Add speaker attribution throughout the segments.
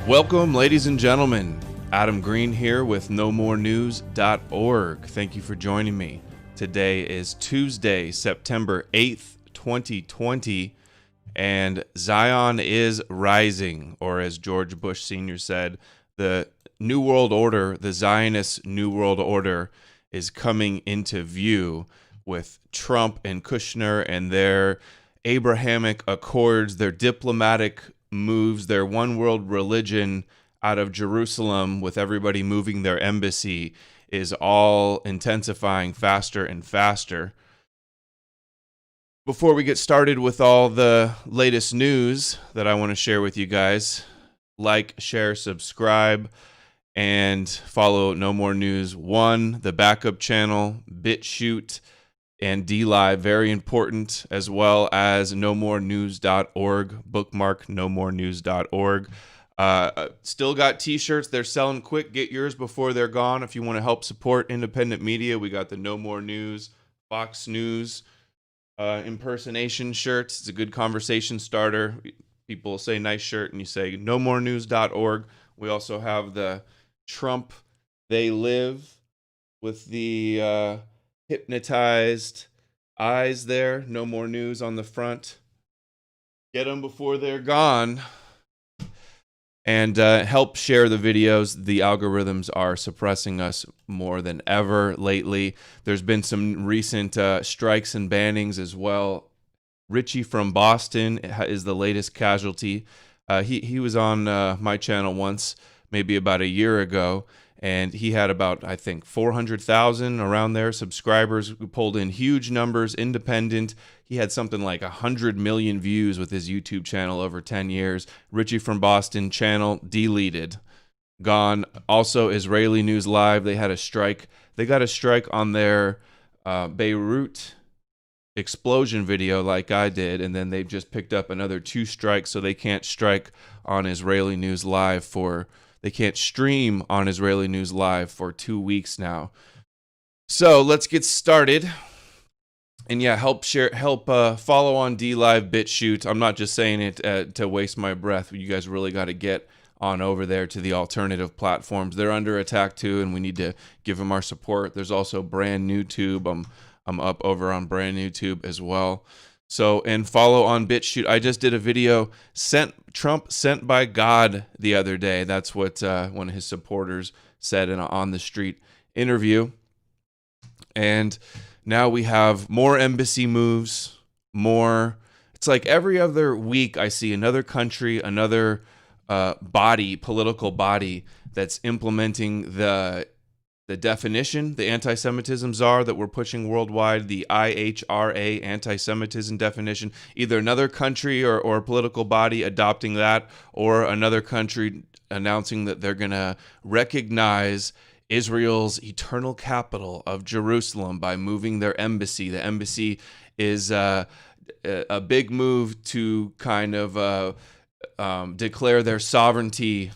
Speaker 1: Welcome, ladies and gentlemen. Adam Green here with nomorenews.org. Thank you for joining me. Today is Tuesday, September 8th, 2020, and Zion is rising, or as George Bush Sr. said, the New World Order, the Zionist New World Order, is coming into view with Trump and Kushner and their Abrahamic Accords, their diplomatic moves, their one world religion out of Jerusalem with everybody moving their embassy is all intensifying faster and faster. Before we get started with all the latest news that I want to share with you guys, like, share, subscribe, and follow No More News 1, the backup channel, BitChute, and DLive, very important, as well as nomorenews.org, bookmark nomorenews.org. Still got t-shirts. They're selling quick. Get yours before they're gone. If you want to help support independent media, we got the No More News, Fox News impersonation shirts. It's a good conversation starter. People say nice shirt and you say nomorenews.org. We also have the Trump They Live with the hypnotized eyes there. No More News on the front. Get them before they're gone. And help share the videos. The algorithms are suppressing us more than ever lately. There's been some recent strikes and bannings as well. Richie from Boston is the latest casualty. He was on my channel once, maybe about a year ago, and he had about, I think, 400,000 around there subscribers who pulled in huge numbers, independent. He had something like 100 million views with his YouTube channel over 10 years. Richie from Boston channel deleted, gone. Also, Israeli News Live, they had a strike. They got a strike on their Beirut explosion video like I did, and then they've just picked up another 2 strikes, so they can't strike on Israeli News Live they can't stream on Israeli News Live for 2 weeks now. So let's get started. And yeah, help follow on DLive, BitChute. I'm not just saying it to waste my breath. You guys really got to get on over there to the alternative platforms. They're under attack too, and we need to give them our support. There's also Brand New Tube. I'm up over on Brand New Tube as well. So, and follow on BitChute. I just did a video, Trump sent by God, the other day. That's what one of his supporters said in an on the street interview. And now we have more embassy moves, more. It's like every other week I see another country, another political body that's implementing the definition, the anti-Semitism czar that we're pushing worldwide, the IHRA, anti-Semitism definition, either another country or a political body adopting that, or another country announcing that they're going to recognize Israel's eternal capital of Jerusalem by moving their embassy. The embassy is a big move to kind of declare their sovereignty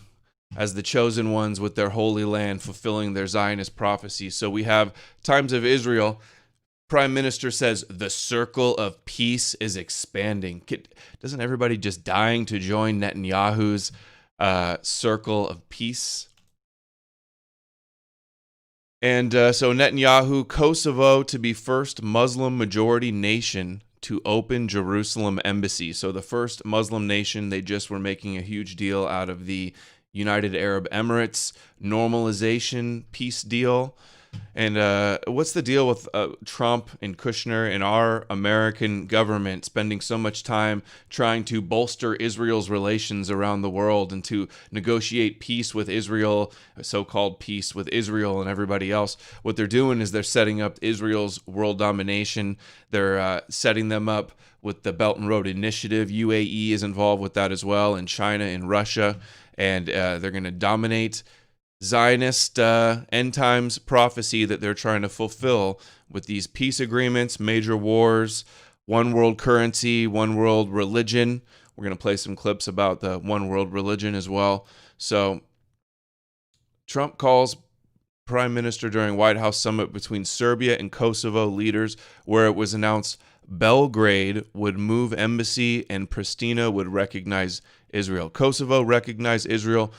Speaker 1: as the chosen ones with their holy land, fulfilling their Zionist prophecy. So we have Times of Israel. Prime Minister says the circle of peace is expanding. Doesn't everybody just dying to join Netanyahu's circle of peace? And so Netanyahu, Kosovo to be first Muslim majority nation to open Jerusalem embassy. So the first Muslim nation, they just were making a huge deal out of the United Arab Emirates normalization peace deal. And what's the deal with Trump and Kushner and our American government spending so much time trying to bolster Israel's relations around the world and to negotiate peace with Israel, so-called peace with Israel and everybody else? What they're doing is they're setting up Israel's world domination. They're setting them up with the Belt and Road Initiative. UAE is involved with that as well, and China and Russia. And they're going to dominate Zionist end times prophecy that they're trying to fulfill with these peace agreements, major wars, one world currency, one world religion. We're going to play some clips about the one world religion as well. So Trump calls Prime Minister during White House summit between Serbia and Kosovo leaders, where it was announced Belgrade would move embassy and Pristina would recognize Israel. Kosovo recognized Israel,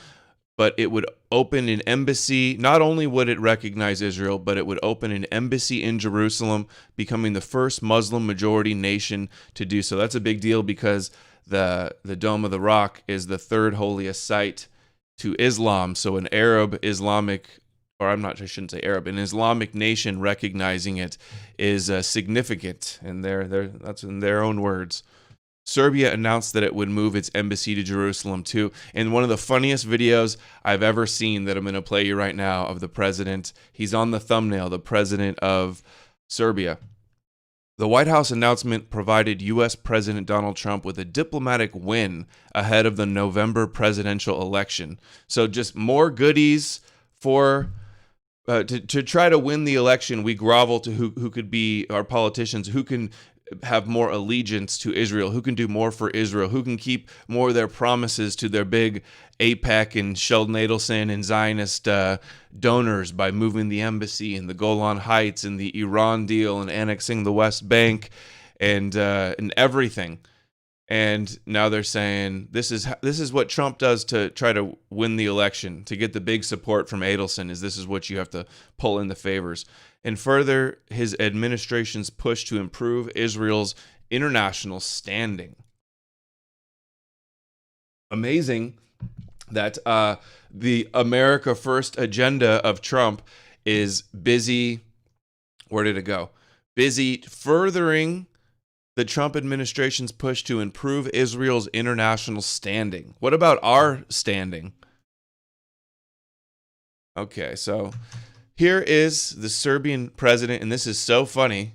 Speaker 1: but it would open an embassy. Not only would it recognize Israel, but it would open an embassy in Jerusalem, becoming the first Muslim majority nation to do so. That's a big deal because the Dome of the Rock is the third holiest site to Islam. So an Arab Islamic, or I shouldn't say Arab, an Islamic nation recognizing it is significant, and that's in their own words. Serbia announced that it would move its embassy to Jerusalem too. And one of the funniest videos I've ever seen that I'm going to play you right now of the president, he's on the thumbnail, the president of Serbia. The White House announcement provided U.S. President Donald Trump with a diplomatic win ahead of the November presidential election. So just more goodies for to try to win the election. We grovel to who could be our politicians, who can have more allegiance to Israel, who can do more for Israel, who can keep more of their promises to their big AIPAC and Sheldon Adelson and Zionist donors by moving the embassy and the Golan Heights and the Iran deal and annexing the West Bank and everything. And now they're saying this is what Trump does to try to win the election, to get the big support from Adelson, is this is what you have to pull in the favors. And further, his administration's push to improve Israel's international standing. Amazing that the America First agenda of Trump is busy, where did it go? Busy furthering the Trump administration's push to improve Israel's international standing. What about our standing? Okay, so here is the Serbian president, and this is so funny.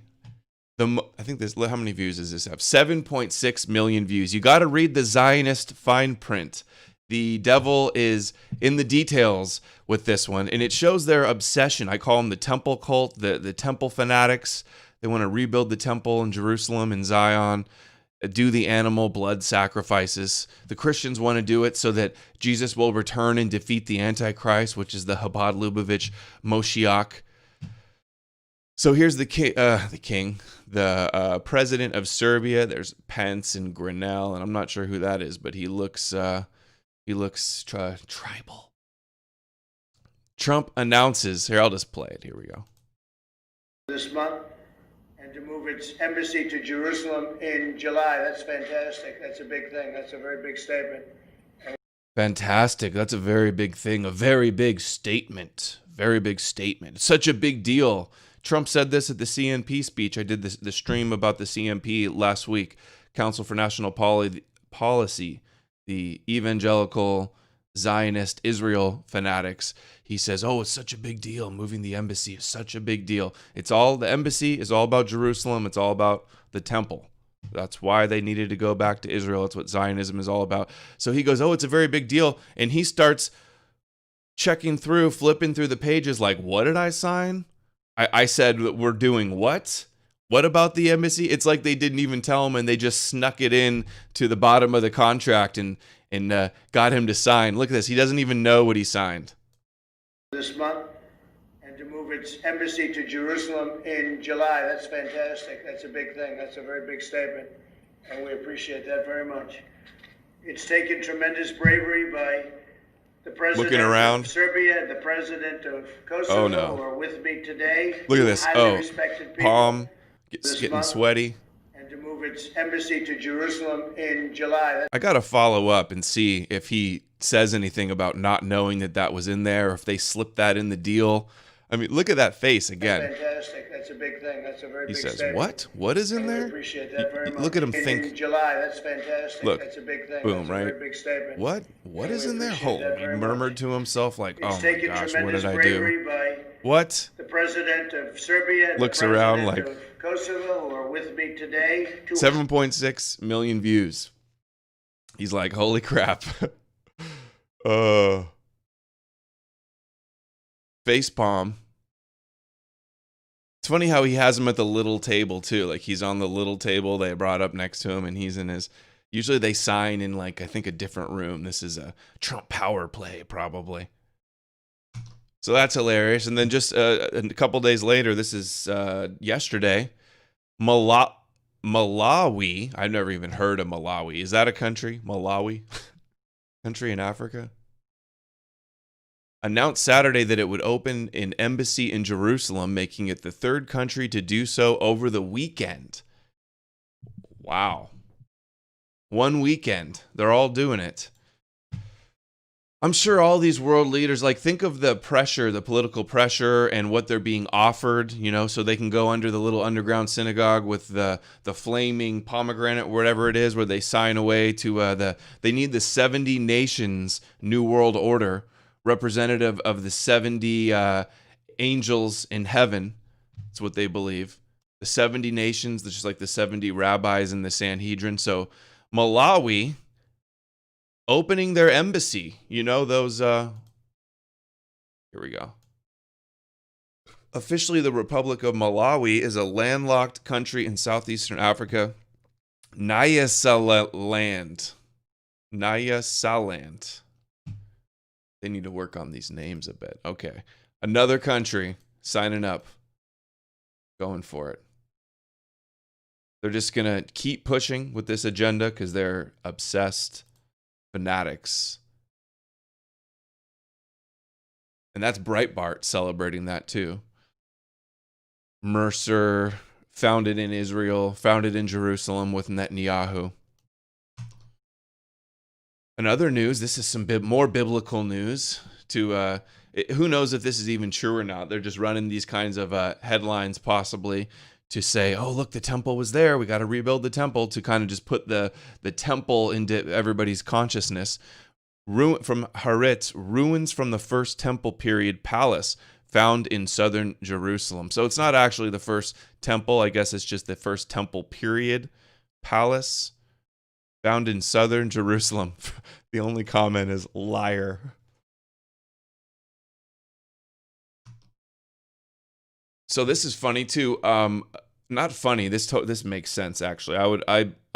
Speaker 1: I think this, how many views does this have? 7.6 million views. You got to read the Zionist fine print. The devil is in the details with this one, and it shows their obsession. I call them the temple cult, the temple fanatics. They want to rebuild the temple in Jerusalem and Zion, do the animal blood sacrifices. The Christians want to do it so that Jesus will return and defeat the Antichrist, which is the Chabad Lubavitch Moshiach. So here's the president of Serbia. There's Pence and Grinnell, and I'm not sure who that is, but he looks tribal. Trump announces, here, I'll just play it. Here we go.
Speaker 2: This month, and to move its embassy to Jerusalem in July. That's fantastic. That's a big thing. That's a very big statement.
Speaker 1: Fantastic. That's a very big thing. A very big statement. Very big statement. It's such a big deal. Trump said this at the CNP speech. I did the stream about the CNP last week. Council for National Policy, the evangelical Zionist Israel fanatics. He says, oh, it's such a big deal. Moving the embassy is such a big deal. The embassy is all about Jerusalem. It's all about the temple. That's why they needed to go back to Israel. It's what Zionism is all about. So he goes, oh, it's a very big deal. And he starts flipping through the pages like, what did I sign? I said, we're doing what? What about the embassy? It's like they didn't even tell him, and they just snuck it in to the bottom of the contract and got him to sign. Look at this. He doesn't even know what he signed.
Speaker 2: This month, and to move its embassy to Jerusalem in July. That's fantastic. That's a big thing. That's a very big statement, and we appreciate that very much. It's taken tremendous bravery by the president of Serbia and the president of Kosovo, who are with me today.
Speaker 1: Look at this. Palm getting sweaty.
Speaker 2: And to move its embassy to Jerusalem in July.
Speaker 1: I got to follow up and see if he says anything about not knowing that was in there, or if they slipped that in the deal. I mean, look at that face again.
Speaker 2: That's fantastic. That's a big thing. That's a very big
Speaker 1: statement. He
Speaker 2: says,
Speaker 1: what? What is in there?
Speaker 2: I appreciate that very much.
Speaker 1: Look at him think.
Speaker 2: In July, that's fantastic.
Speaker 1: Look,
Speaker 2: that's a big thing.
Speaker 1: Boom,
Speaker 2: that's
Speaker 1: right?
Speaker 2: A very big statement.
Speaker 1: What is in there? He murmured to himself like, oh my gosh, what did I do?
Speaker 2: By
Speaker 1: what?
Speaker 2: The president of Serbia and
Speaker 1: looks
Speaker 2: the
Speaker 1: around
Speaker 2: president
Speaker 1: like
Speaker 2: of Kosovo, who are with me today.
Speaker 1: 7.6 million views. He's like, holy crap. Facepalm. It's funny how he has him at the little table too. Like he's on the little table they brought up next to him, and he's in his. Usually they sign in like, I think, a different room. This is a Trump power play probably. So that's hilarious. And then just a couple days later, this is yesterday, Malawi, I've never even heard of Malawi. Is that a country? Malawi? Country in Africa? Announced Saturday that it would open an embassy in Jerusalem, making it the third country to do so over the weekend. Wow. One weekend. They're all doing it. I'm sure all these world leaders, like, think of the pressure, the political pressure, and what they're being offered, you know, so they can go under the little underground synagogue with the flaming pomegranate, whatever it is, where they sign away to they need the 70 nations New World Order, representative of the 70 angels in heaven. That's what they believe. The 70 nations, just like the 70 rabbis in the Sanhedrin. So Malawi opening their embassy, you know, those, here we go. Officially, the Republic of Malawi is a landlocked country in southeastern Africa. Nyasaland. Nyasaland. They need to work on these names a bit. Okay. Another country signing up. Going for it. They're just going to keep pushing with this agenda because they're obsessed fanatics. And that's Breitbart celebrating that too. Mercer, founded in Israel, founded in Jerusalem with Netanyahu. In other news, this is some more biblical news. Who knows if this is even true or not. They're just running these kinds of headlines possibly to say, oh, look, the temple was there. We got to rebuild the temple, to kind of just put the temple into everybody's consciousness. From Haaretz, ruins from the first temple period palace found in southern Jerusalem. So it's not actually the first temple. I guess it's just the first temple period palace found in southern Jerusalem. The only comment is liar. So this is funny too. Not funny. This makes sense actually.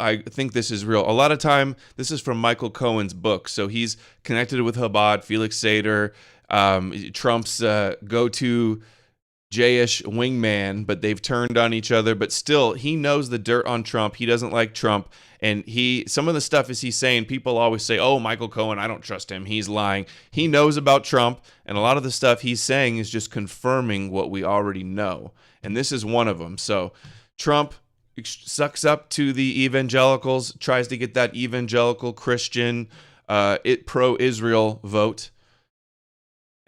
Speaker 1: I think this is real. A lot of time, this is from Michael Cohen's book. So he's connected with Chabad, Felix Sater, Trump's go-to J-ish wingman, but they've turned on each other. But still, he knows the dirt on Trump. He doesn't like Trump. And some of the stuff is he's saying, people always say, oh, Michael Cohen, I don't trust him. He's lying. He knows about Trump. And a lot of the stuff he's saying is just confirming what we already know. And this is one of them. So Trump sucks up to the evangelicals, tries to get that evangelical Christian, pro-Israel vote.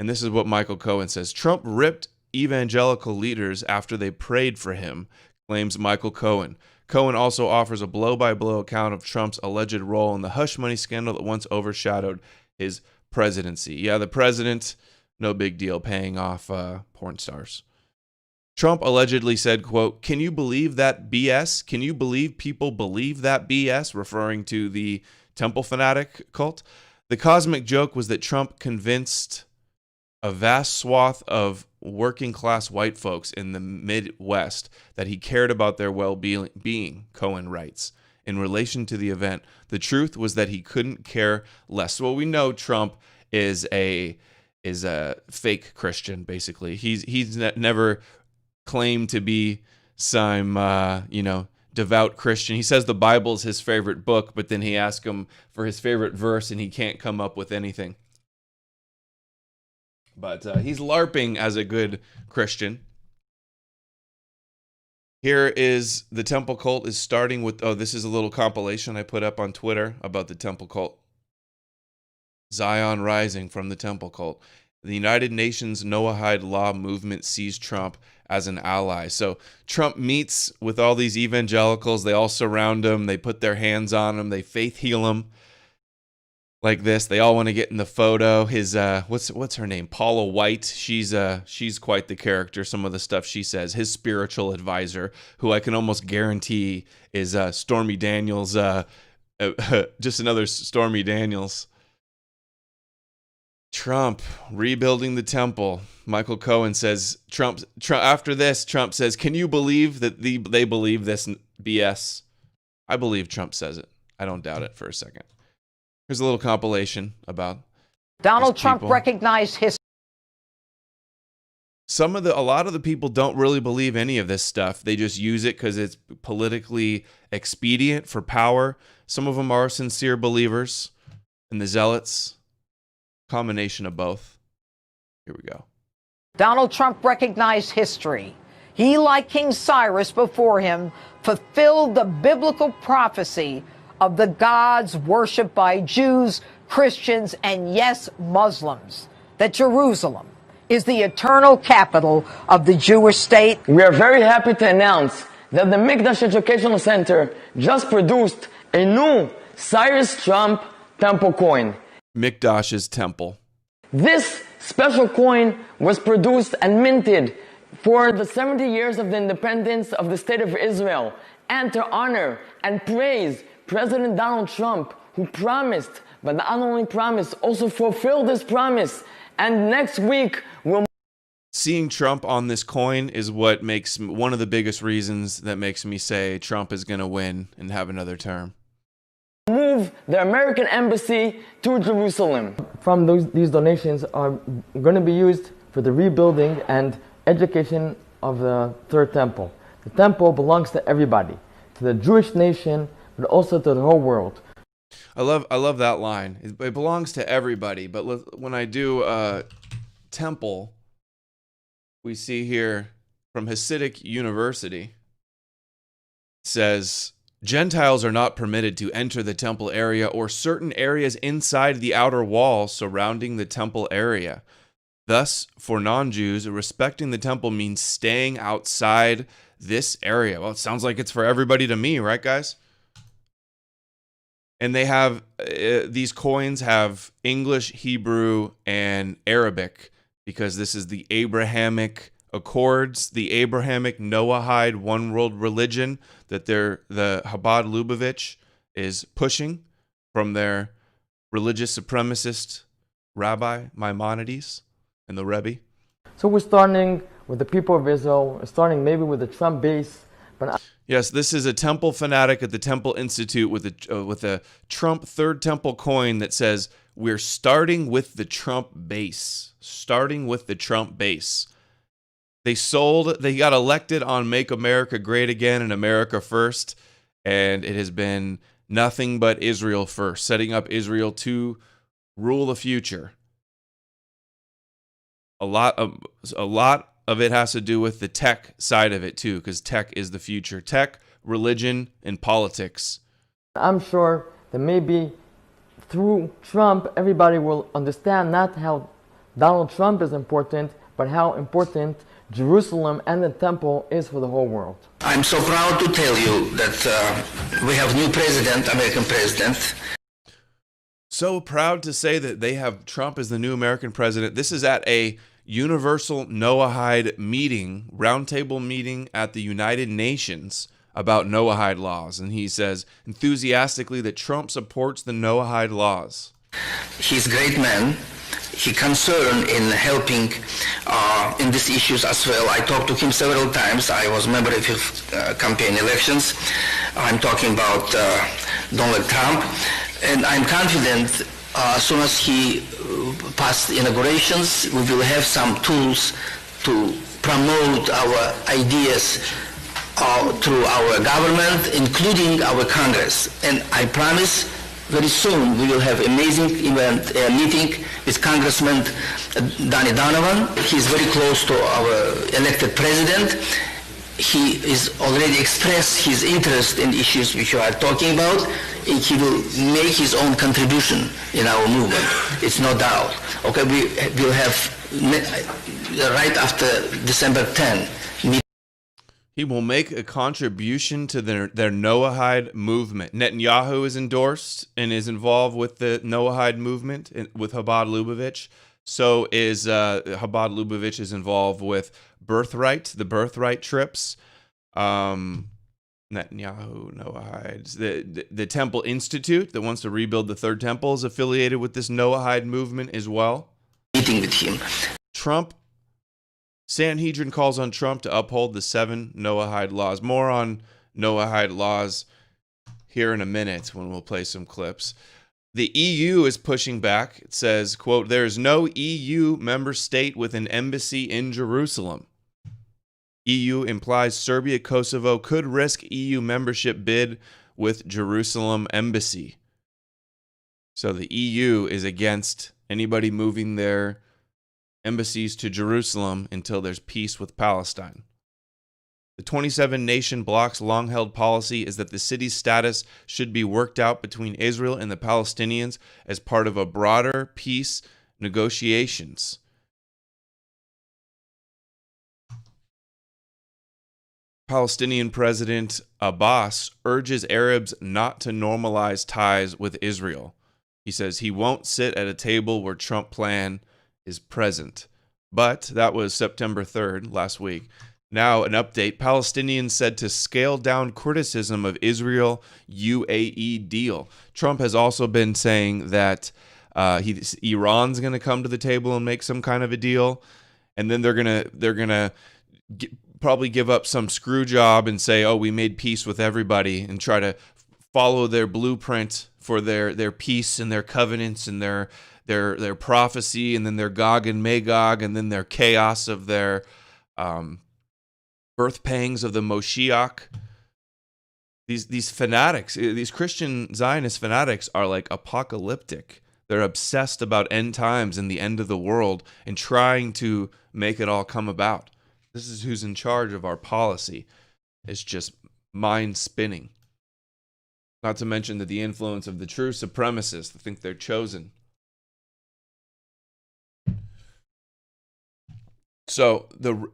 Speaker 1: And this is what Michael Cohen says. Trump ripped evangelical leaders after they prayed for him, claims Michael Cohen. Cohen also offers a blow-by-blow account of Trump's alleged role in the hush money scandal that once overshadowed his presidency. Yeah, the president, no big deal, paying off porn stars. Trump allegedly said, quote, "Can you believe that BS? Can you believe people believe that BS?" Referring to the temple fanatic cult. The cosmic joke was that Trump convinced a vast swath of working-class white folks in the Midwest that he cared about their well-being, Cohen writes. In relation to the event, the truth was that he couldn't care less. Well, we know Trump is a fake Christian, basically. He's never claimed to be some, devout Christian. He says the Bible is his favorite book, but then he asks him for his favorite verse, and he can't come up with anything. But he's LARPing as a good Christian. Here is the temple cult is starting with, this is a little compilation I put up on Twitter about the temple cult. Zion rising from the temple cult. The United Nations Noahide Law movement sees Trump as an ally. So Trump meets with all these evangelicals. They all surround him. They put their hands on him. They faith heal him. Like this, they all want to get in the photo. His what's her name? Paula White. She's quite the character. Some of the stuff she says. His spiritual advisor, who I can almost guarantee is Stormy Daniels. Just another Stormy Daniels. Trump rebuilding the temple. Michael Cohen says Trump after this. Trump says, "Can you believe that they believe this BS?" I believe Trump says it. I don't doubt it for a second. Here's a little compilation about
Speaker 3: Donald Trump recognized his
Speaker 1: A lot of the people don't really believe any of this stuff. They just use it because it's politically expedient for power. Some of them are sincere believers, and the zealots, combination of both. Here we go.
Speaker 3: Donald Trump recognized history. He, like King Cyrus before him, fulfilled the biblical prophecy of the gods worshipped by Jews, Christians, and yes, Muslims, that Jerusalem is the eternal capital of the Jewish state.
Speaker 4: We are very happy to announce that the Mikdash Educational Center just produced a new Cyrus Trump temple coin.
Speaker 1: Mikdash's temple.
Speaker 4: This special coin was produced and minted for the 70 years of the independence of the State of Israel, and to honor and praise President Donald Trump, who promised, but not only promised, also fulfilled this promise. And next week we'll...
Speaker 1: Seeing Trump on this coin is what makes one of the biggest reasons that makes me say Trump is going to win and have another term.
Speaker 4: Move the American embassy to Jerusalem. From these donations are going to be used for the rebuilding and education of the Third Temple. The temple belongs to everybody, to the Jewish nation, but also to the whole world.
Speaker 1: I love that line. It belongs to everybody, but when I do temple, we see here from Hasidic University, it says, Gentiles are not permitted to enter the temple area or certain areas inside the outer wall surrounding the temple area. Thus, for non-Jews, respecting the temple means staying outside this area. Well, it sounds like it's for everybody to me, right, guys? And they have, these coins have English, Hebrew, and Arabic, because this is the Abrahamic Accords, the Abrahamic Noahide one world religion that the Chabad Lubavitch is pushing from their religious supremacist rabbi Maimonides and the Rebbe.
Speaker 4: So we're starting with the people of Israel, starting maybe with the Trump base. But
Speaker 1: yes, this is a temple fanatic at the Temple Institute with a Trump Third Temple coin that says, we're starting with the Trump base. Starting with the Trump base. They got elected on Make America Great Again and America First, and it has been nothing but Israel first, setting up Israel to rule the future. A lot of it has to do with the tech side of it too, because tech is the future. Tech, religion, and politics.
Speaker 4: I'm sure that maybe through Trump, everybody will understand not how Donald Trump is important, but how important Jerusalem and the temple is for the whole world.
Speaker 5: I'm so proud to tell you that we have new president, American president.
Speaker 1: So proud to say that they have Trump as the new American president. This is at a Universal Noahide meeting, roundtable meeting at the United Nations about Noahide laws. And he says enthusiastically that Trump supports the Noahide laws.
Speaker 5: He's a great man. He concerned in helping in these issues as well. I talked to him several times. I was a member of his campaign elections. I'm talking about Donald Trump. And I'm confident as soon as he passed inaugurations, we will have some tools to promote our ideas through our government, including our Congress. And I promise very soon we will have amazing meeting with Congressman Danny Donovan. He's very close to our elected president. He is already expressed his interest in issues which you are talking about, and he will make his own contribution in our movement. It's no doubt. Okay, we will have right after December 10.
Speaker 1: He will make a contribution to their Noahide movement. Netanyahu is endorsed and is involved with the Noahide movement with Chabad Lubavitch. So is Chabad Lubavitch is involved with Birthright, the Birthright trips. Netanyahu, Noahide. The Temple Institute that wants to rebuild the Third Temple is affiliated with this Noahide movement as well.
Speaker 5: Meeting with him.
Speaker 1: Trump. Sanhedrin calls on Trump to uphold the 7 Noahide laws. More on Noahide laws here in a minute when we'll play some clips. The EU is pushing back. It says, quote, "There is no EU member state with an embassy in Jerusalem." EU implies Serbia, Kosovo could risk EU membership bid with Jerusalem embassy. So the EU is against anybody moving their embassies to Jerusalem until there's peace with Palestine. The 27-nation bloc's long-held policy is that the city's status should be worked out between Israel and the Palestinians as part of a broader peace negotiations. Palestinian President Abbas urges Arabs not to normalize ties with Israel. He says he won't sit at a table where Trump plan is present. But that was September 3rd, last week. Now, an update. Palestinians said to scale down criticism of Israel-UAE deal. Trump has also been saying that Iran's going to come to the table and make some kind of a deal, and then they're gonna probably give up some screw job and say, "Oh, we made peace with everybody," and try to follow their blueprint for their peace and their covenants and their prophecy, and then their Gog and Magog, and then their chaos of their birth pangs of the Moshiach. These fanatics, these Christian Zionist fanatics are like apocalyptic. They're obsessed about end times and the end of the world and trying to make it all come about. This is who's in charge of our policy. It's just mind spinning. Not to mention that the influence of the true supremacists that think they're chosen. So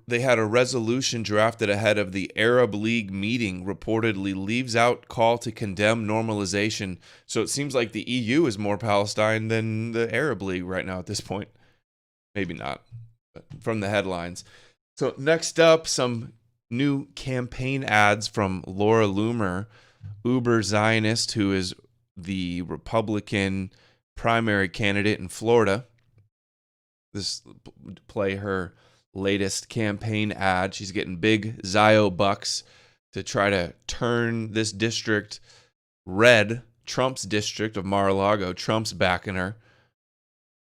Speaker 1: they had a resolution drafted ahead of the Arab League meeting, reportedly leaves out call to condemn normalization. So it seems like the EU is more Palestine than the Arab League right now at this point. Maybe not, but from the headlines. So next up, some new campaign ads from Laura Loomer, Uber Zionist, who is the Republican primary candidate in Florida. This play her latest campaign ad. She's getting big Zio bucks to try to turn this district red. Trump's district of Mar-a-Lago. Trump's backing her.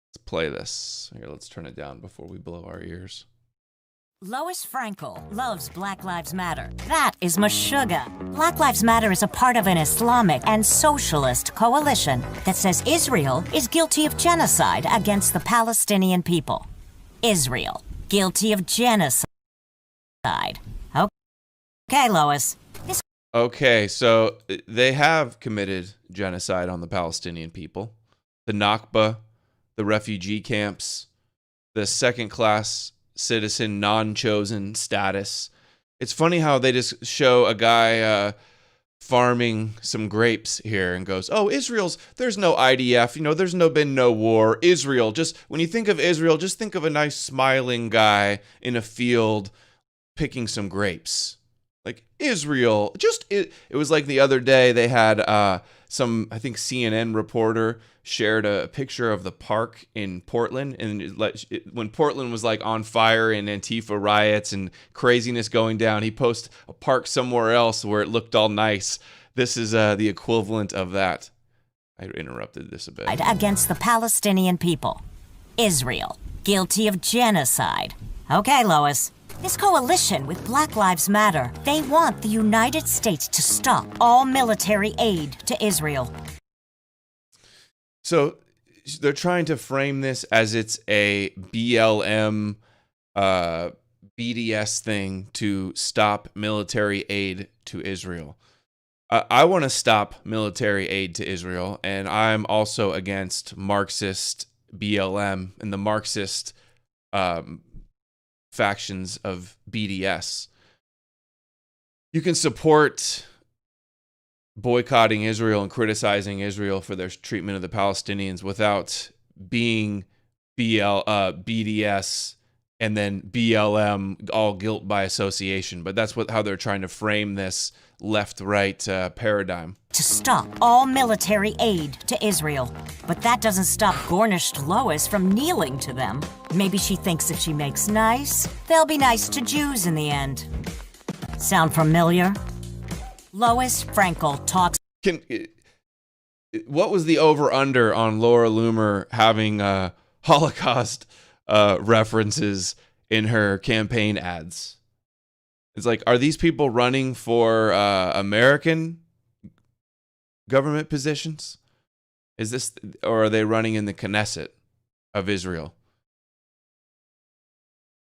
Speaker 1: Let's play this. Here, let's turn it down before we blow our ears.
Speaker 6: Lois Frankel loves Black Lives Matter. That is Meshuggah. Black Lives Matter is a part of an Islamic and socialist coalition that says Israel is guilty of genocide against the Palestinian people. Israel, guilty of genocide. Okay, Lois.
Speaker 1: Okay, so they have committed genocide on the Palestinian people. The Nakba, the refugee camps, the second-class citizen, non-chosen status. It's funny how they just show a guy farming some grapes here and goes, "Oh, there's no IDF, there's been no war. Israel, just when you think of Israel, just think of a nice smiling guy in a field picking some grapes." Like Israel, it was like the other day they had I think CNN reporter shared a picture of the park in Portland, and when Portland was like on fire and Antifa riots and craziness going down, he posted a park somewhere else where it looked all nice. This is the equivalent of that. I interrupted this a bit.
Speaker 6: Against the Palestinian people. Israel, guilty of genocide. Okay, Lois. This coalition with Black Lives Matter, they want the United States to stop all military aid to Israel.
Speaker 1: So they're trying to frame this as it's a BLM, BDS thing to stop military aid to Israel. I want to stop military aid to Israel, and I'm also against Marxist BLM and the Marxist factions of BDS. You can support boycotting Israel and criticizing Israel for their treatment of the Palestinians without being BDS and then BLM, all guilt by association. But that's how they're trying to frame this left-right paradigm.
Speaker 6: To stop all military aid to Israel. But that doesn't stop Gornished Lois from kneeling to them. Maybe she thinks if she makes nice, they'll be nice to Jews in the end. Sound familiar? Lois Frankel talks.
Speaker 1: what was the over under on Laura Loomer having Holocaust references in her campaign ads? It's like, are these people running for American government positions? Is this, or are they running in the Knesset of Israel?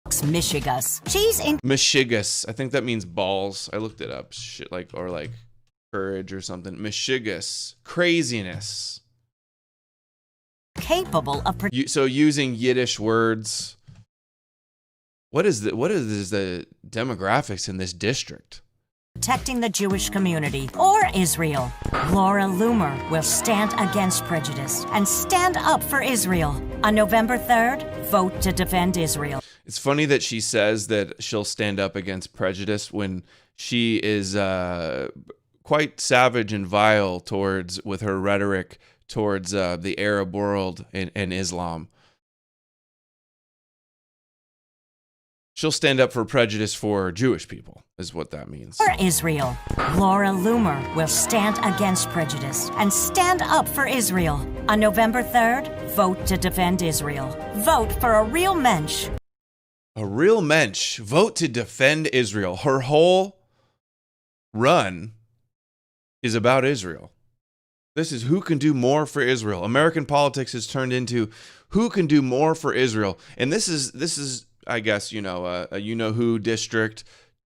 Speaker 6: Mishigas. She's in
Speaker 1: Mishigas. I think that means balls. I looked it up. Shit, like, or like courage or something. Mishigas. Craziness.
Speaker 6: capable of
Speaker 1: So using Yiddish words. What is the demographics in this district?
Speaker 6: protecting the Jewish community or Israel. Laura Loomer will stand against prejudice and stand up for Israel. On November 3rd, vote to defend Israel.
Speaker 1: It's funny that she says that she'll stand up against prejudice when she is quite savage and vile with her rhetoric towards the Arab world and Islam. She'll stand up for prejudice for Jewish people, is what that means.
Speaker 6: For Israel. Laura Loomer will stand against prejudice and stand up for Israel. On November 3rd, vote to defend Israel. Vote for a real mensch.
Speaker 1: A real mensch. Vote to defend Israel. Her whole run is about Israel. This is who can do more for Israel. American politics has turned into who can do more for Israel. And this is I guess, a you-know-who district.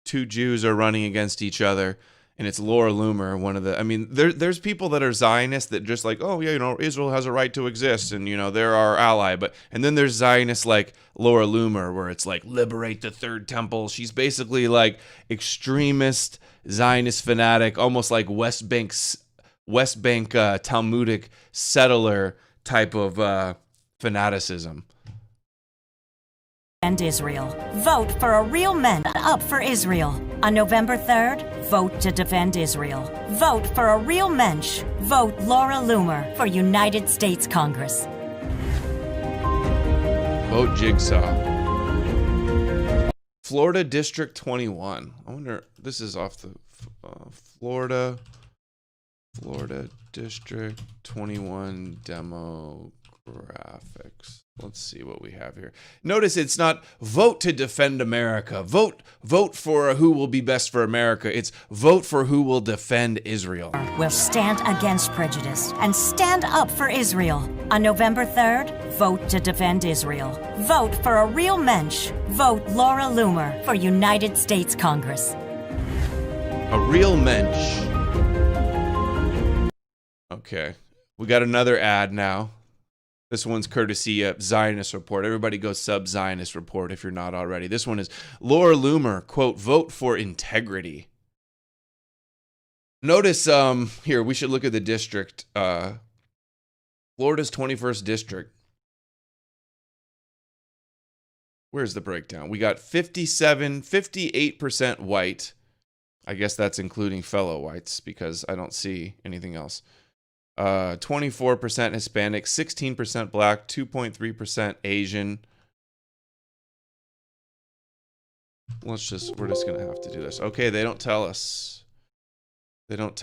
Speaker 1: Two Jews are running against each other, and it's Laura Loomer, one of the... I mean, there's people that are Zionists that just like, oh, yeah, Israel has a right to exist, and, they're our ally. And then there's Zionists like Laura Loomer, where it's like, liberate the Third Temple. She's basically like extremist, Zionist fanatic, almost like West Bank Talmudic settler type of fanaticism.
Speaker 6: And Israel. Vote for a real men up for Israel. On November 3rd, vote to defend Israel. Vote for a real mensch. Vote Laura Loomer for United States Congress.
Speaker 1: Vote Jigsaw. Florida District 21. I wonder, this is off the Florida District 21 demographics. Let's see what we have here. Notice it's not vote to defend America. Vote for who will be best for America. It's vote for who will defend Israel.
Speaker 6: Will stand against prejudice and stand up for Israel. On November 3rd, vote to defend Israel. Vote for a real mensch. Vote Laura Loomer for United States Congress.
Speaker 1: A real mensch. Okay. We got another ad now. This one's courtesy of Zionist Report. Everybody go sub Zionist Report if you're not already. This one is Laura Loomer, quote, vote for integrity. Notice here, we should look at the district. Florida's 21st district. Where's the breakdown? We got 58% white. I guess that's including fellow whites because I don't see anything else. 24% Hispanic, 16% Black, 2.3% Asian. We're just gonna have to do this. Okay, they don't tell us. That's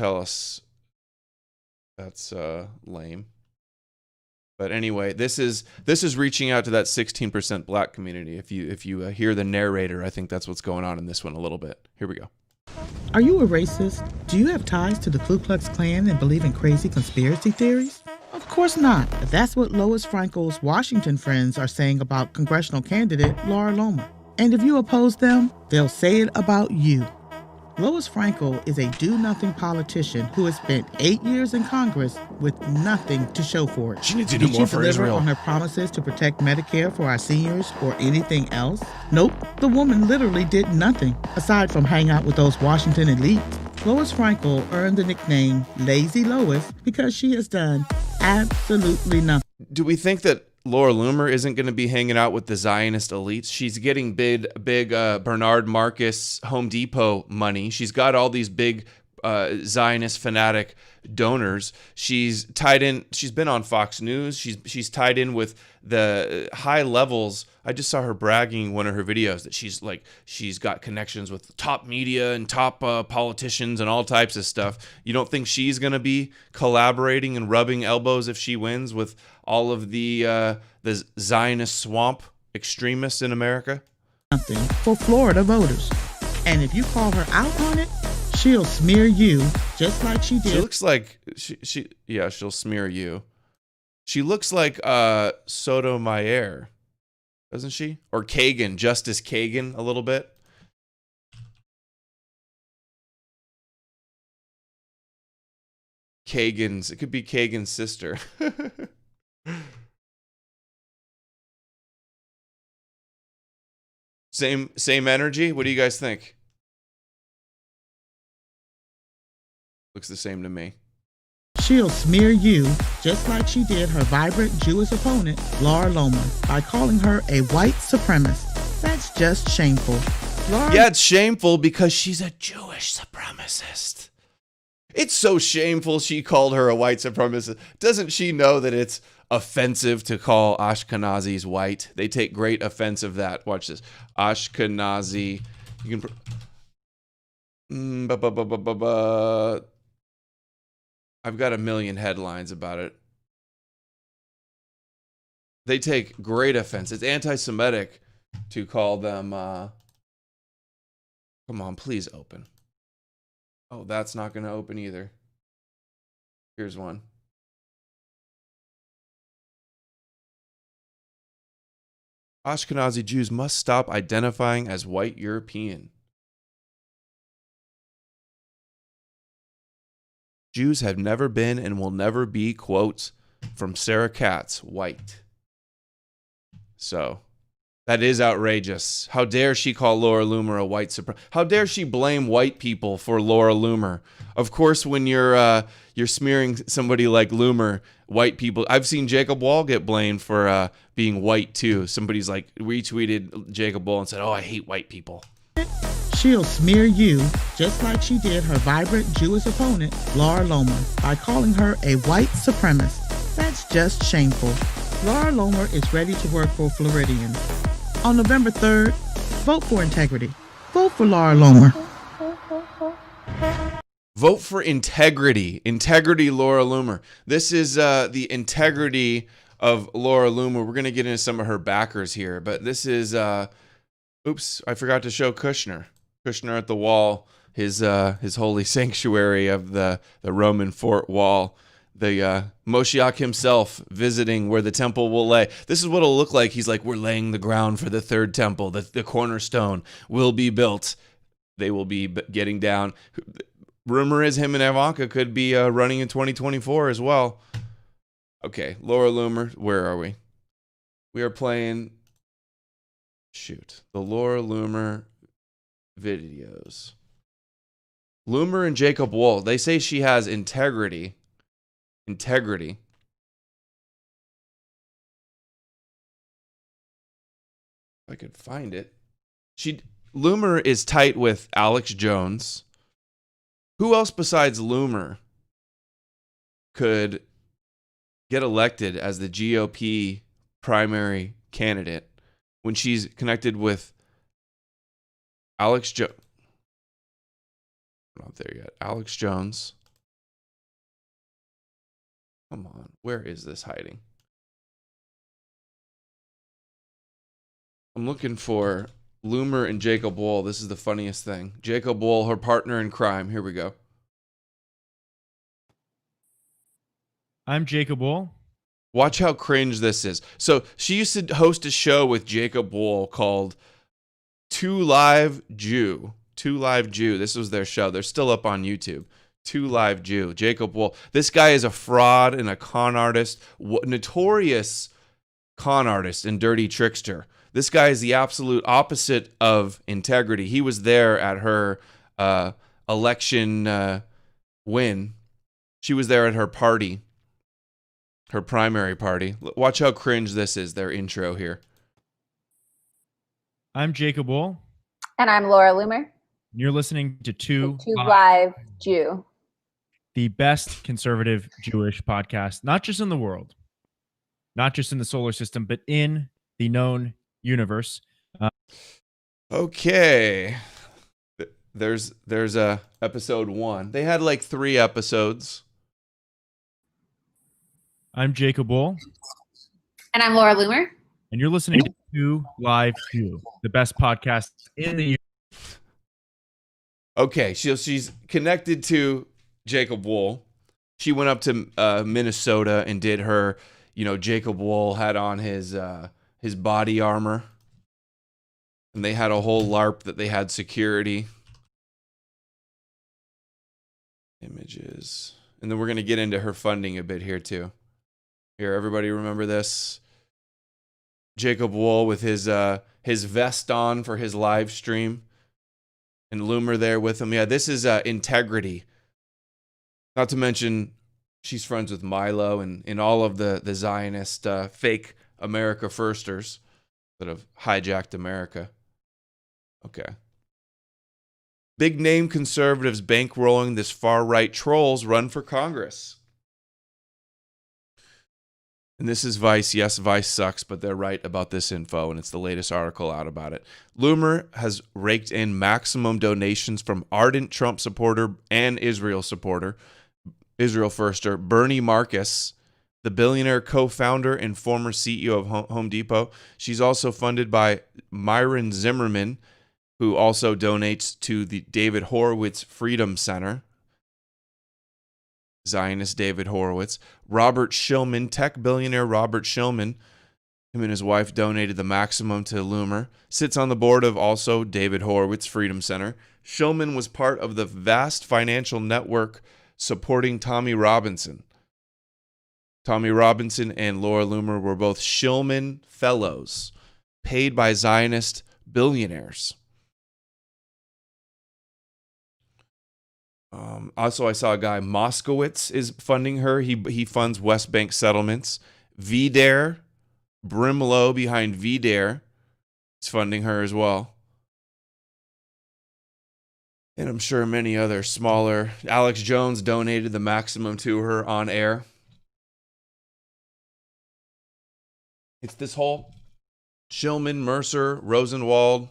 Speaker 1: lame. But anyway, this is reaching out to that 16% Black community. If you hear the narrator, I think that's what's going on in this one a little bit. Here we go.
Speaker 7: Are you a racist? Do you have ties to the Ku Klux Klan and believe in crazy conspiracy theories? Of course not. But that's what Lois Frankel's Washington friends are saying about congressional candidate Laura Loomer. And if you oppose them, they'll say it about you. Lois Frankel is a do-nothing politician who has spent 8 years in Congress with nothing to show for it.
Speaker 1: She needs to do more for Israel.
Speaker 7: On her promises to protect Medicare for our seniors or anything else? Nope, the woman literally did nothing, aside from hang out with those Washington elites. Lois Frankel earned the nickname Lazy Lois because she has done absolutely nothing.
Speaker 1: Do we think that Laura Loomer isn't going to be hanging out with the Zionist elites? She's getting big Bernard Marcus Home Depot money. She's got all these big Zionist fanatic donors. She's tied in. She's been on Fox News. She's tied in with the high levels. I just saw her bragging in one of her videos that she's got connections with top media and top politicians and all types of stuff. You don't think she's going to be collaborating and rubbing elbows if she wins with all of the Zionist swamp extremists in America?
Speaker 7: Something for Florida voters. And if you call her out on it, she'll smear you just like she did.
Speaker 1: She looks like she'll smear you. She looks like Sotomayor, doesn't she? Or Kagan, Justice Kagan, a little bit. It could be Kagan's sister. Same energy. What do you guys think? Looks the same to me.
Speaker 7: She'll smear you just like she did her vibrant Jewish opponent, Laura Lomer, by calling her a white supremacist. That's just shameful.
Speaker 1: Yeah, it's shameful because she's a Jewish supremacist. It's so shameful she called her a white supremacist. Doesn't she know that it's offensive to call Ashkenazis white? They take great offense of that. Watch this. Ashkenazi. You can... I've got a million headlines about it. They take great offense. It's anti-Semitic to call them... Come on, please open. Oh, that's not going to open either. Here's one. Ashkenazi Jews must stop identifying as white European. Jews have never been and will never be, quotes from Sarah Katz, white. So, that is outrageous. How dare she call Laura Loomer a white supremacist? How dare she blame white people for Laura Loomer? Of course, when you're smearing somebody like Loomer, white people... I've seen Jacob Wall get blamed for being white, too. Somebody's like retweeted Jacob Wall and said, oh, I hate white people.
Speaker 7: She'll smear you just like she did her vibrant Jewish opponent, Laura Lomer, by calling her a white supremacist. That's just shameful. Laura Lomer is ready to work for Floridians. On November 3rd, vote for integrity. Vote for Laura Lomer.
Speaker 1: Vote for integrity. Integrity, Laura Loomer. This is the integrity of Laura Loomer. We're going to get into some of her backers here, but this is... oops, I forgot to show Kushner. Kushner at the wall, his holy sanctuary of the Roman fort wall. The Moshiach himself visiting where the temple will lay. This is what it'll look like. He's like, we're laying the ground for the third temple. The cornerstone will be built. They will be getting down. Rumor is him and Ivanka could be running in 2024 as well. Okay, Laura Loomer, where are we? We are playing... Shoot. The Laura Loomer videos. Loomer and Jacob Wohl. They say she has integrity. Integrity. If I could find it. Loomer is tight with Alex Jones. Who else besides Loomer could get elected as the GOP primary candidate when she's connected with Alex Jones? Not there yet. Alex Jones. Come on. Where is this hiding? I'm looking for Loomer and Jacob Wohl. This is the funniest thing. Jacob Wohl, her partner in crime. Here we go.
Speaker 8: I'm Jacob Wohl.
Speaker 1: Watch how cringe this is. So she used to host a show with Jacob Wohl called Two Live Jew. Two Live Jew. This was their show. They're still up on YouTube. Two Live Jew. Jacob Wohl. This guy is a fraud and a con artist. Notorious con artist and dirty trickster. This guy is the absolute opposite of integrity. He was there at her election win. She was there at her party. Her primary party. Watch how cringe this is, their intro here.
Speaker 8: I'm Jacob Wohl.
Speaker 9: And I'm Laura Loomer.
Speaker 8: You're listening to Two
Speaker 9: Live Jew.
Speaker 8: The best conservative Jewish podcast, not just in the world, not just in the solar system, but in the known universe.
Speaker 1: Okay. There's a episode 1. They had like 3 episodes.
Speaker 8: I'm Jacob Wool.
Speaker 9: And I'm Laura Loomer.
Speaker 8: And you're listening to Two Live Jew, the best podcast in the universe.
Speaker 1: Okay, she's connected to Jacob Wool. She went up to Minnesota and did her, Jacob Wool had on his body armor. And they had a whole LARP that they had security. Images. And then we're going to get into her funding a bit here too. Here, everybody remember this? Jacob Wool with his vest on for his live stream. And Loomer there with him. Yeah, this is Integrity. Not to mention, she's friends with Milo and all of the Zionist fake America firsters that have hijacked America. Okay. Big name conservatives bankrolling this far-right trolls run for Congress. And this is Vice. Yes, Vice sucks, but they're right about this info, and it's the latest article out about it. Loomer has raked in maximum donations from ardent Trump supporter and Israel supporter, Israel firster, Bernie Marcus, the billionaire co-founder and former CEO of Home Depot. She's also funded by Myron Zimmerman, who also donates to the David Horowitz Freedom Center. Zionist David Horowitz. Robert Shillman, tech billionaire Robert Shillman, him and his wife donated the maximum to Loomer. Sits on the board of also David Horowitz Freedom Center. Shillman was part of the vast financial network supporting Tommy Robinson. Tommy Robinson and Laura Loomer were both Shillman Fellows, paid by Zionist billionaires. Also, I saw a guy, Moskowitz, is funding her. He funds West Bank settlements. VDARE, Brimlow behind VDARE, is funding her as well. And I'm sure many other smaller. Alex Jones donated the maximum to her on air. It's this whole Shillman, Mercer, Rosenwald,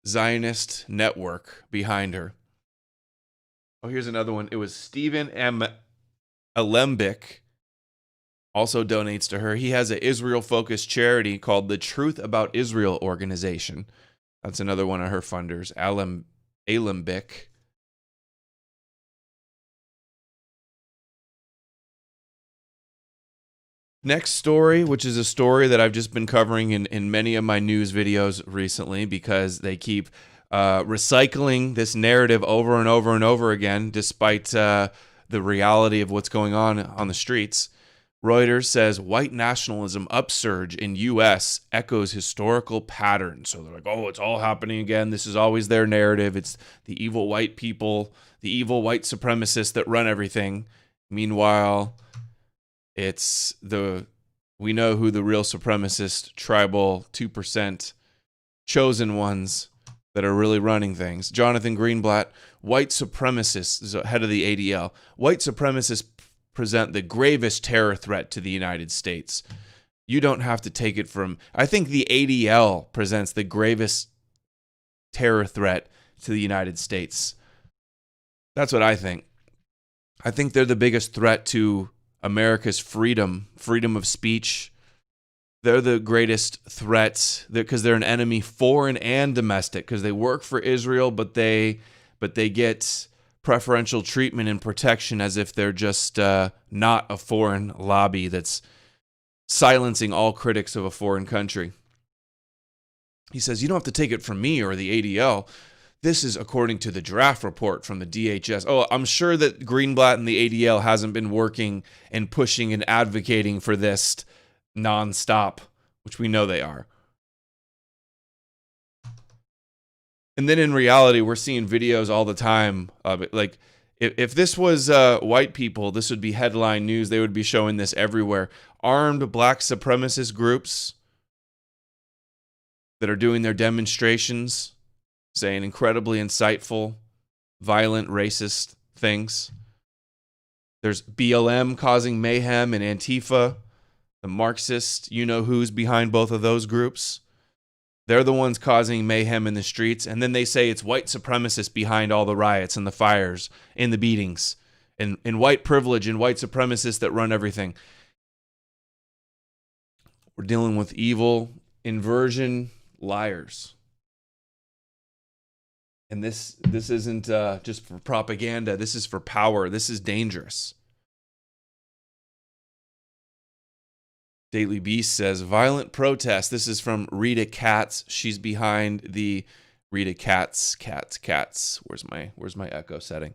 Speaker 1: Zionist network behind her. Oh, here's another one. It was Stephen M. Alembic also donates to her. He has an Israel-focused charity called the Truth About Israel organization. That's another one of her funders, Alembic. Next story, which is a story that I've just been covering in many of my news videos recently because they keep recycling this narrative over and over and over again, despite the reality of what's going on the streets. Reuters says white nationalism upsurge in U.S. echoes historical patterns. So they're like, oh, it's all happening again. This is always their narrative. It's the evil white people, the evil white supremacists that run everything. Meanwhile, we know who the real supremacist, tribal, 2% chosen ones that are really running things. Jonathan Greenblatt, white supremacists, is head of the ADL. White supremacists present the gravest terror threat to the United States. You don't have to take it from... I think the ADL presents the gravest terror threat to the United States. That's what I think. I think they're the biggest threat to America's freedom of speech. They're the greatest threats because they're an enemy, foreign and domestic, because they work for Israel, but they get preferential treatment and protection as if they're just not a foreign lobby that's silencing all critics of a foreign country. He says, you don't have to take it from me or the ADL. This is according to the draft report from the DHS. Oh, I'm sure that Greenblatt and the ADL hasn't been working and pushing and advocating for this nonstop, which we know they are. And then in reality, we're seeing videos all the time of it. Like, if this was white people, this would be headline news. They would be showing this everywhere. Armed black supremacist groups that are doing their demonstrations saying incredibly insightful, violent, racist things. There's BLM causing mayhem and Antifa, the Marxist, you know who's behind both of those groups. They're the ones causing mayhem in the streets. And then they say it's white supremacists behind all the riots and the fires and the beatings and white privilege and white supremacists that run everything. We're dealing with evil, inversion, liars. And this isn't just for propaganda. This is for power. This is dangerous. Daily Beast says, violent protest. This is from Rita Katz. She's behind the Rita Katz. Where's my echo setting?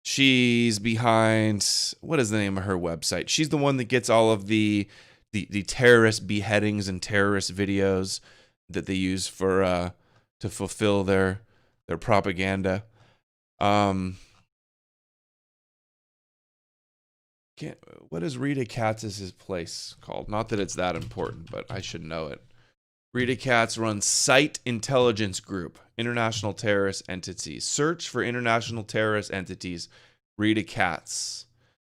Speaker 1: She's behind, what is the name of her website? She's the one that gets all of the terrorist beheadings and terrorist videos that they use for to fulfill their propaganda. What is Rita Katz's place called? Not that it's that important, but I should know it. Rita Katz runs Site Intelligence Group, International Terrorist Entities. Search for international terrorist entities. Rita Katz.